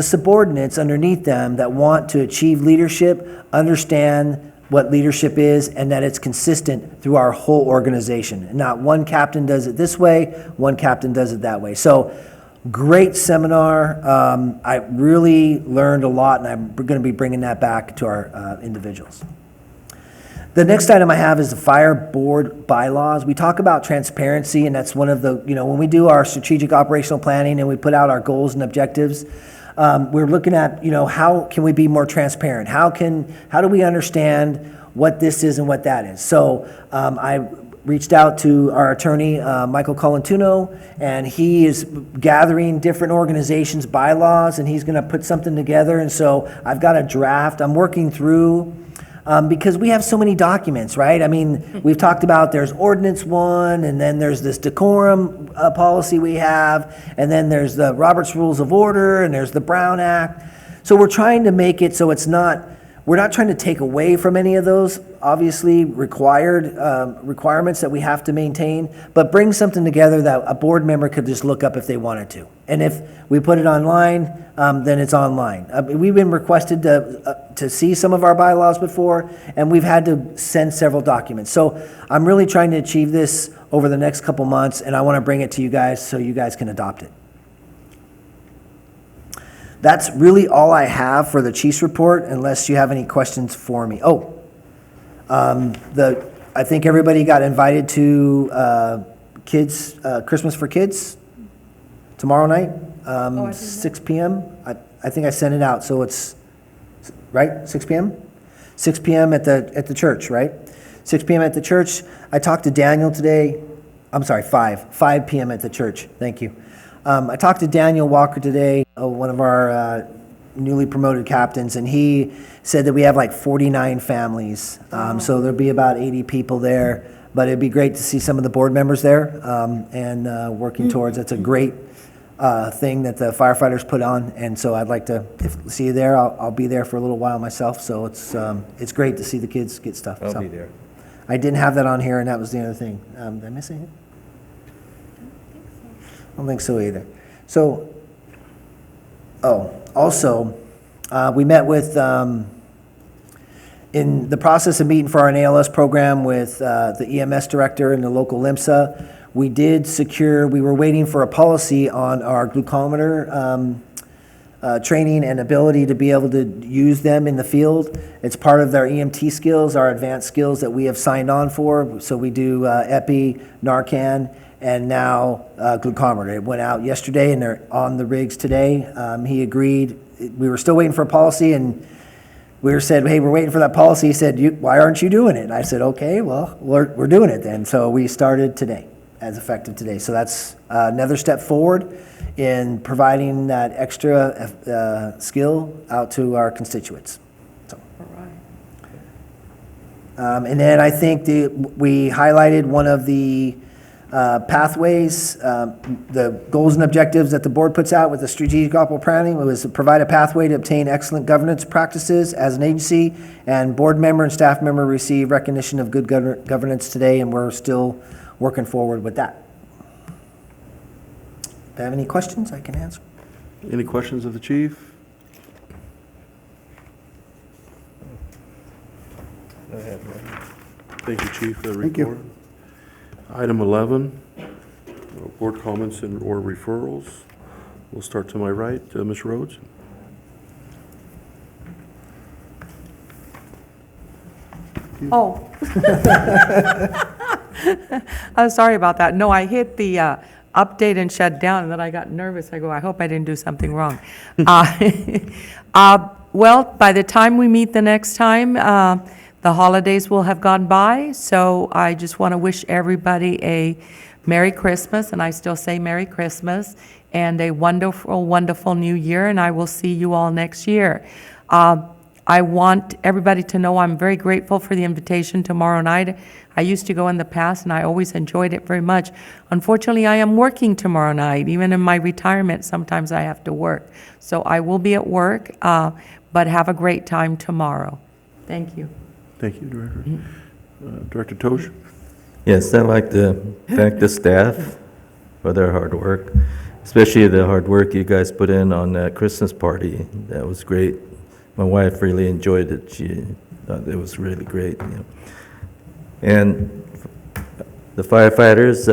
subordinates underneath them that want to achieve leadership understand what leadership is and that it's consistent through our whole organization. Not one captain does it this way, one captain does it that way. So great seminar. I really learned a lot, and I'm going to be bringing that back to our individuals. The next item I have is the fire board bylaws. We talk about transparency, and that's one of the, when we do our strategic operational planning and we put out our goals and objectives, we're looking at, how can we be more transparent? How do we understand what this is and what that is? So I reached out to our attorney, Michael Colantuno, and he is gathering different organizations' bylaws, and he's going to put something together. And so I've got a draft I'm working through because we have so many documents, right? I mean, we've talked about there's Ordinance 1, and then there's this decorum policy we have, and then there's the Robert's Rules of Order, and there's the Brown Act. So we're trying to make it so we're not trying to take away from any of those obviously requirements that we have to maintain, but bring something together that a board member could just look up if they wanted to. And if we put it online, then it's online. We've been requested to see some of our bylaws before, and we've had to send several documents. So I'm really trying to achieve this over the next couple months, and I want to bring it to you guys so you guys can adopt it. That's really all I have for the chief's report, unless you have any questions for me. I think everybody got invited to Christmas for Kids tomorrow night, 6 p.m. I think I sent it out, so it's, right, 6 p.m.? 6 p.m. at the church, right? 6 p.m. at the church. I talked to Daniel today. I'm sorry, 5 p.m. at the church. Thank you. I talked to Daniel Walker today, one of our newly promoted captains, and he said that we have like 49 families. So there'll be about 80 people there, but it'd be great to see some of the board members there and working towards. It's a great thing that the firefighters put on, and so I'd like to see you there. I'll be there for a little while myself, so it's great to see the kids get stuff. I'll be there. I didn't have that on here, and that was the other thing. Did I miss anything? I don't think so either. So, also, we met with, in the process of meeting for our ALS program with the EMS director and the local LIMSA, we were waiting for a policy on our glucometer training and ability to be able to use them in the field. It's part of their EMT skills, our advanced skills that we have signed on for. So we do Epi, Narcan, and now glucometer. It went out yesterday, and they're on the rigs today. He agreed. We were still waiting for a policy, and we said, hey, we're waiting for that policy. He said, why aren't you doing it? And I said, okay, well, we're doing it then. So we started today, as effective today. So that's another step forward in providing that extra skill out to our constituents. So. And then I think we highlighted one of the pathways, the goals and objectives that the board puts out with the strategic operational planning was to provide a pathway to obtain excellent governance practices as an agency, and board member and staff member receive recognition of good governance today, and we're still working forward with that. If you have any questions, I can answer. Any questions of the chief? Thank you, Chief, for the Thank you. report. Item 11, board comments or referrals. We'll start to my right, Ms. Rhodes. Oh. I'm sorry about that. No, I hit the update and shut down, and then I got nervous. I go, I hope I didn't do something wrong. Well, by the time we meet the next time, the holidays will have gone by, so I just want to wish everybody a Merry Christmas, and I still say Merry Christmas, and a wonderful, wonderful New Year, and I will see you all next year. I want everybody to know I'm very grateful for the invitation tomorrow night. I used to go in the past, and I always enjoyed it very much. Unfortunately, I am working tomorrow night. Even in my retirement, sometimes I have to work. So I will be at work, but have a great time tomorrow. Thank you. Thank you, Director. Director Tosh? Yes, I'd like to thank the staff for their hard work, especially the hard work you guys put in on that Christmas party. That was great. My wife really enjoyed it. She thought it was really great. You know. And the firefighters,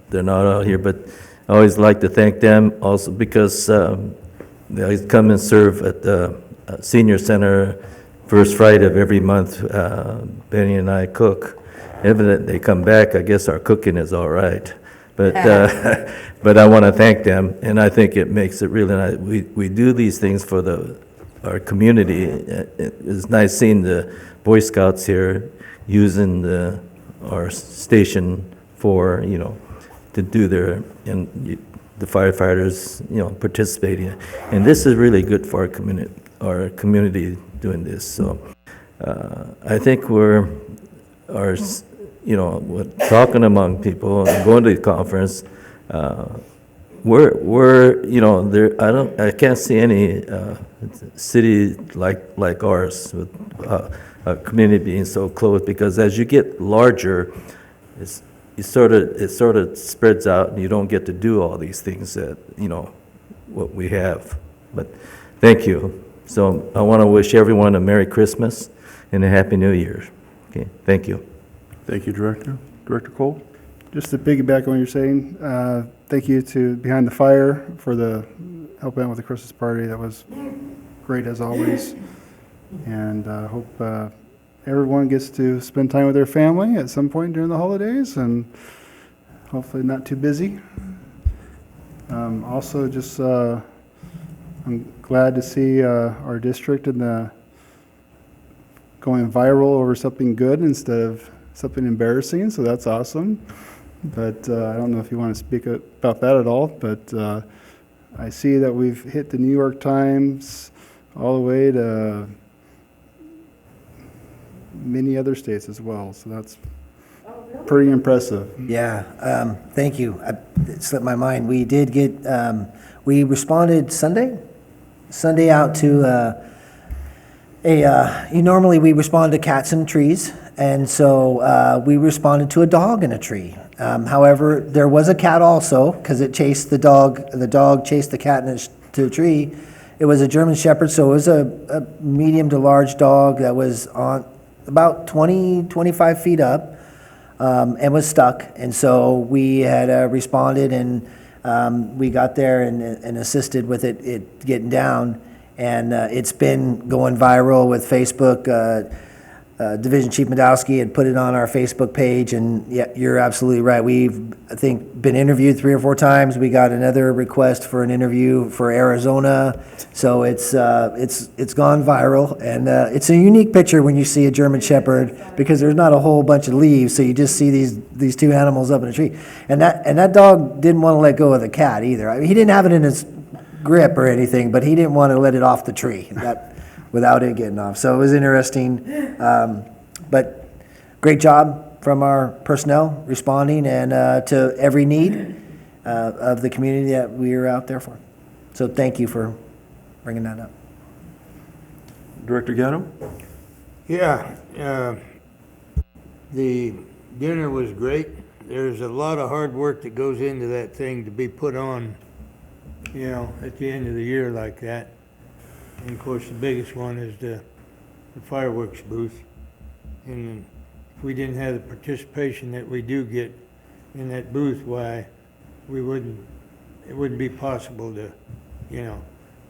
they're not out here, but I always like to thank them also because they always come and serve at the senior center first Friday of every month. Benny and I cook. Evidently, they come back. I guess our cooking is all right. But but I want to thank them, and I think it makes it really nice. We do these things for our community. It's nice seeing the Boy Scouts here using our station for, to do and the firefighters, participating. And this is really good for our community doing this. So I think we're talking among people and going to the conference. I can't see any city like ours with a community being so close, because as you get larger, it sort of spreads out, and you don't get to do all these things that what we have. But thank you. So I want to wish everyone a Merry Christmas and a Happy New Year. Okay, thank you. Thank you, Director. Director Cole? Just to piggyback on what you're saying, thank you to Behind the Fire for the helping out with the Christmas party. That was great as always. And I hope everyone gets to spend time with their family at some point during the holidays, and hopefully not too busy. Also, just I'm glad to see our district going viral over something good instead of something embarrassing, so that's awesome. But I don't know if you want to speak about that at all, but I see that we've hit the New York Times all the way to many other states as well, so that's pretty impressive. Yeah, thank you. It slipped my mind. We did get, we responded Sunday out to normally we respond to cats in trees, and so we responded to a dog in a tree. However, there was a cat also, because it chased the dog chased the cat to a tree. It was a German Shepherd, so it was a medium to large dog that was on about 20, 25 feet up, and was stuck. And so we had responded, and we got there and assisted with it getting down. And it's been going viral with Facebook. Division Chief Madowski had put it on our Facebook page, and yeah, you're absolutely right. We've, I think, been interviewed 3 or 4 times. We got another request for an interview for Arizona, so it's gone viral, and it's a unique picture when you see a German Shepherd, because there's not a whole bunch of leaves, so you just see these 2 animals up in a tree, and that dog didn't want to let go of the cat either. I mean, he didn't have it in his grip or anything, but he didn't want to let it off the tree without it getting off. So it was interesting, but great job from our personnel responding and to every need of the community that we are out there for. So thank you for bringing that up. Director Gatto? Yeah, the dinner was great. There's a lot of hard work that goes into that thing to be put on, at the end of the year like that. And of course, the biggest one is the fireworks booth. And if we didn't have the participation that we do get in that booth, why, we wouldn't it wouldn't be possible to, you know,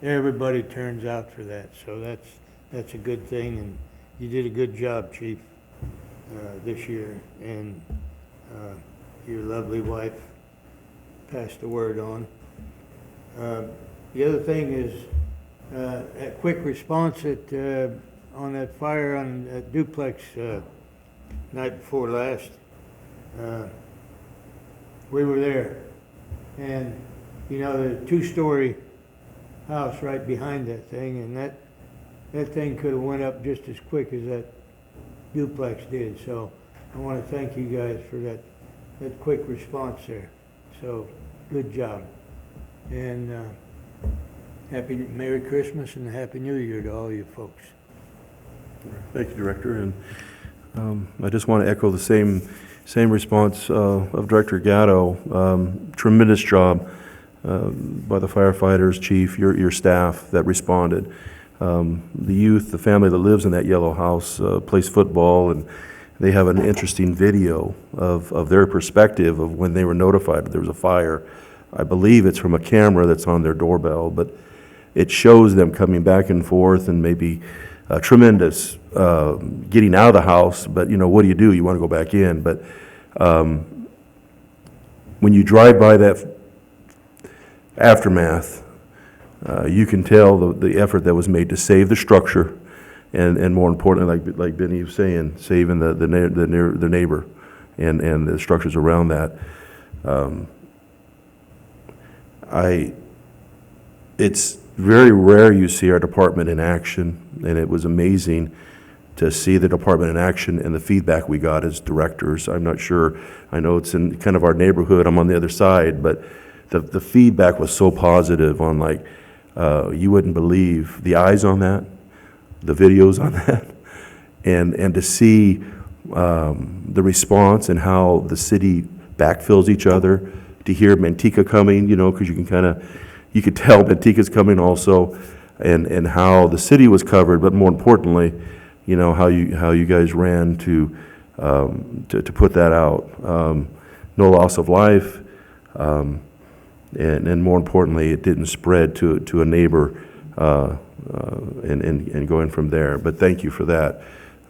everybody turns out for that. So that's a good thing, and you did a good job, Chief, this year. And your lovely wife passed the word on. The other thing is, a quick response on that fire on that duplex night before last. We were there, and you know, there's a two-story house right behind that thing, and that thing could have went up just as quick as that duplex did. So I want to thank you guys for that quick response there. So good job, and Merry Christmas and Happy New Year to all you folks. Thank you, Director, and I just want to echo the same response of Director Gatto. Tremendous job by the firefighters, Chief, your staff that responded. The youth, the family that lives in that yellow house plays football, and they have an interesting video of their perspective of when they were notified that there was a fire. I believe it's from a camera that's on their doorbell, but it shows them coming back and forth and maybe tremendous getting out of the house, but you know, what do? You want to go back in. But when you drive by that aftermath, you can tell the effort that was made to save the structure, and more importantly, like Benny was saying, saving the neighbor and the structures around that. It's very rare you see our department in action, and it was amazing to see the department in action and the feedback we got as directors. I'm not sure, I know it's in kind of our neighborhood, I'm on the other side, but the feedback was so positive on, like, you wouldn't believe the eyes on that, the videos on that, and to see the response and how the city backfills each other, to hear Manteca coming, you know, because you could tell Manteca's coming also, and how the city was covered, but more importantly, you know, how you guys ran to put that out. No loss of life, and more importantly, it didn't spread to a neighbor, and going from there. But thank you for that.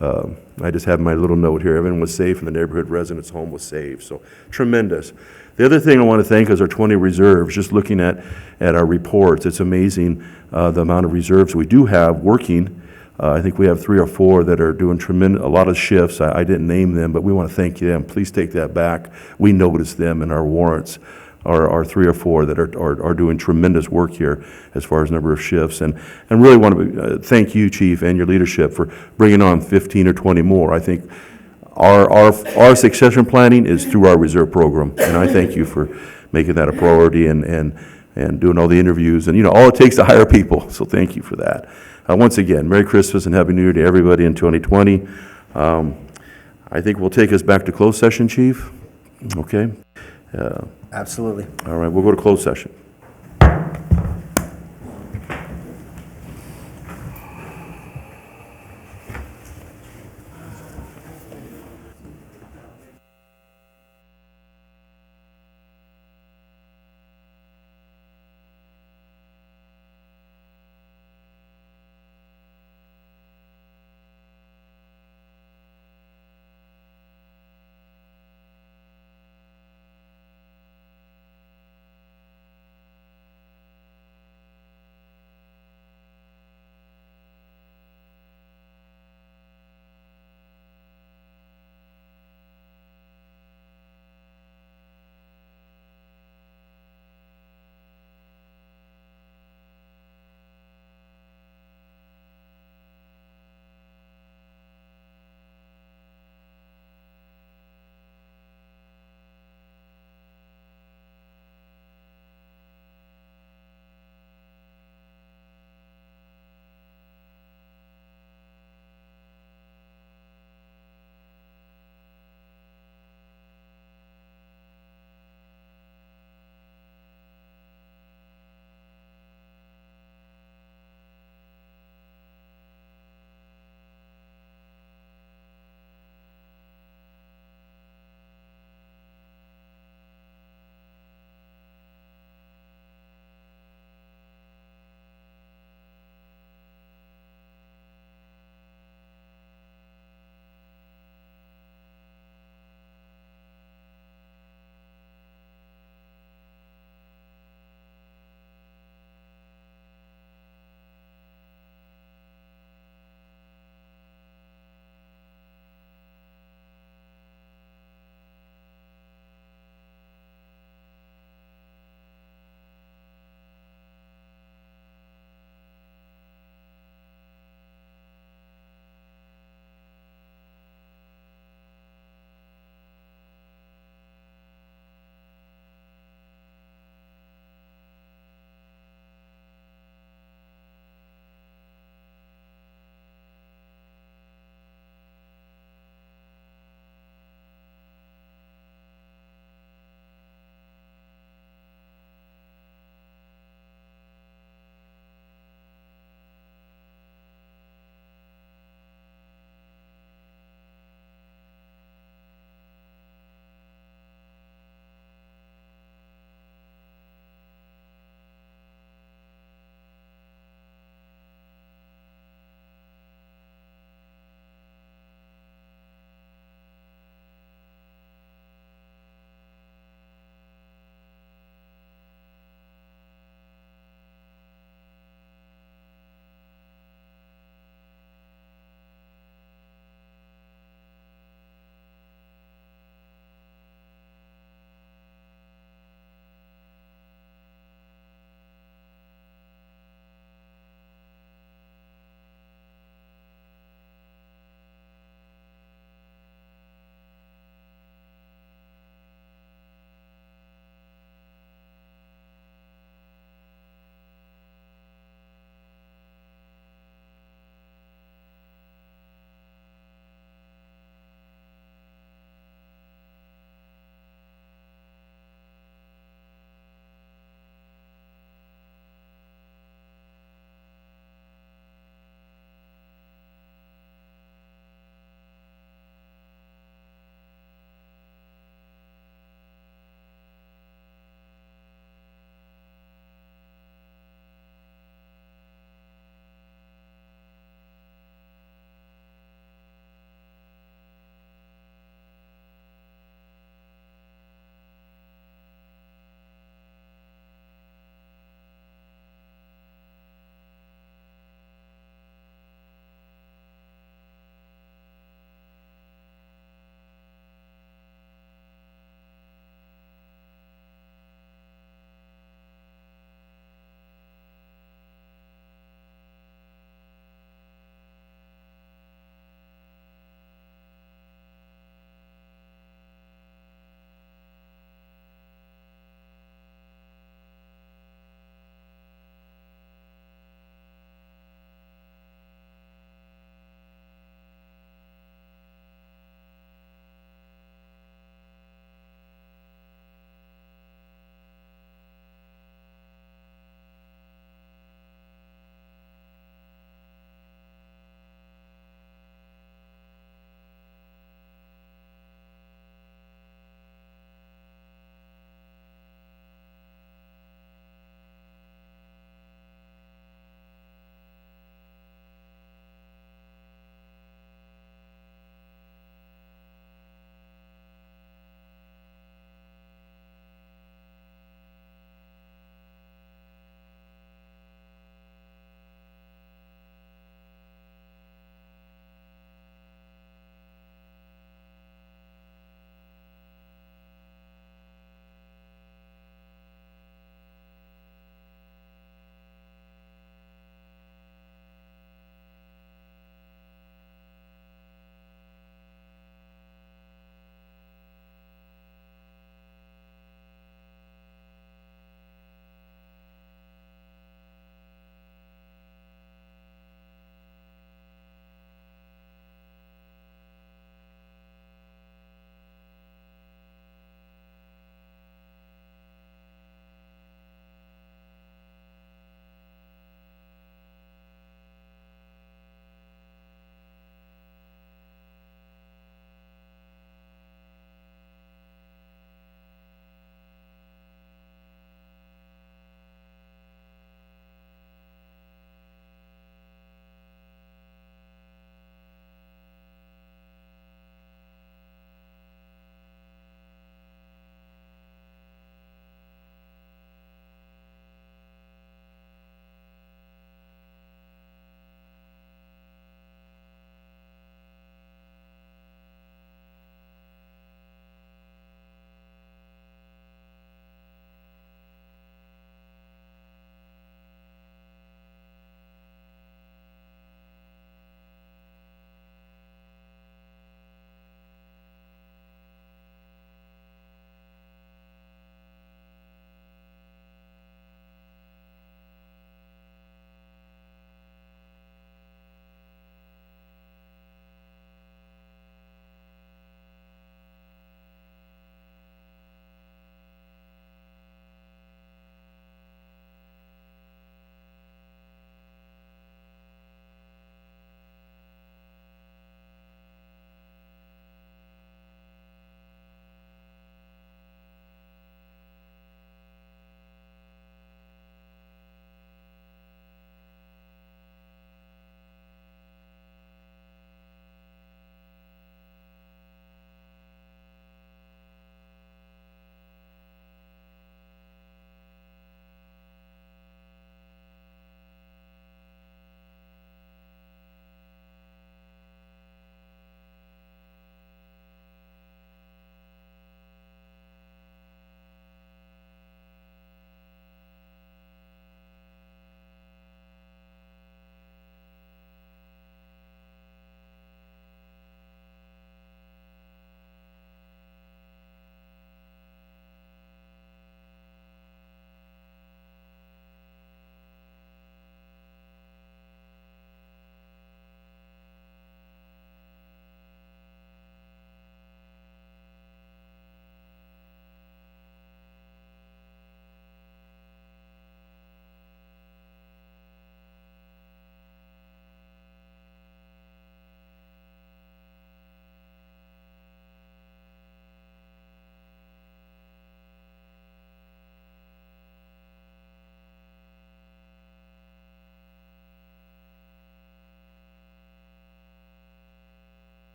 I just have my little note here. Everyone was safe, and the neighborhood residents' home was saved. So tremendous. The other thing I want to thank is our 20 reserves. Just looking at our reports, it's amazing the amount of reserves we do have working. I think we have 3 or 4 that are doing a lot of shifts. I didn't name them, but we want to thank them. Please take that back. We noticed them in our warrants. Are 3 or 4 that are doing tremendous work here as far as number of shifts, and really want to thank you, Chief, and your leadership for bringing on 15 or 20 more. I think our succession planning is through our reserve program, and I thank you for making that a priority and doing all the interviews, and you know, all it takes to hire people. So thank you for that. Once again, Merry Christmas and Happy New Year to everybody in 2020. I think we'll take us back to closed session, Chief. Okay. Absolutely. All right, we'll go to closed session.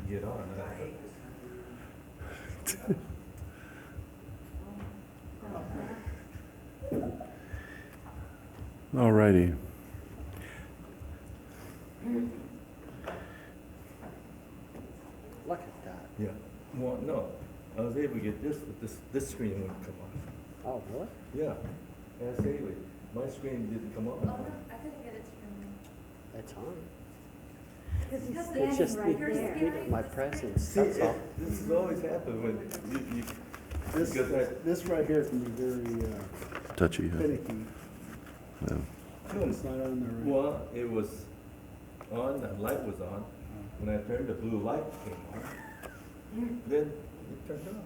get on. All righty. Look at that. Yeah. Well, no, I was able to get this, but this screen wouldn't come on. Oh, really? Yeah. Ask Haley. My screen didn't come on. I couldn't get it to turn It's on. on. It's just my presence, See, that's all. this has always happened when you This, because this right here can be very Touchy, huh? finicky. Yeah. It's not on there right. well, it was on, the light was on. When I turned, the blue light came on. Then it turned on.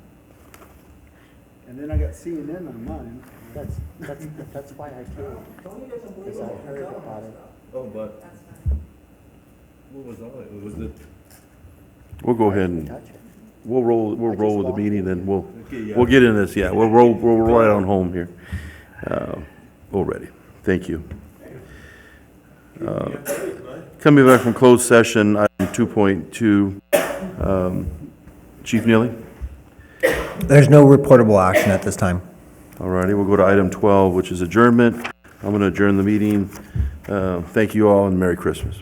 And then I got CNN on mine. That's why I came, because I heard about it. Oh, but what was on it? It was the, We'll go ahead and, Touch it. we'll roll with the walked meeting, then we'll, okay, yeah. we'll get in this, yeah, we'll roll right on home here. Already, thank you. Coming back from closed session, item 2.2, Chief Neely? There's no reportable action at this time. All righty, we'll go to item 12, which is adjournment. I'm going to adjourn the meeting. Thank you all and Merry Christmas.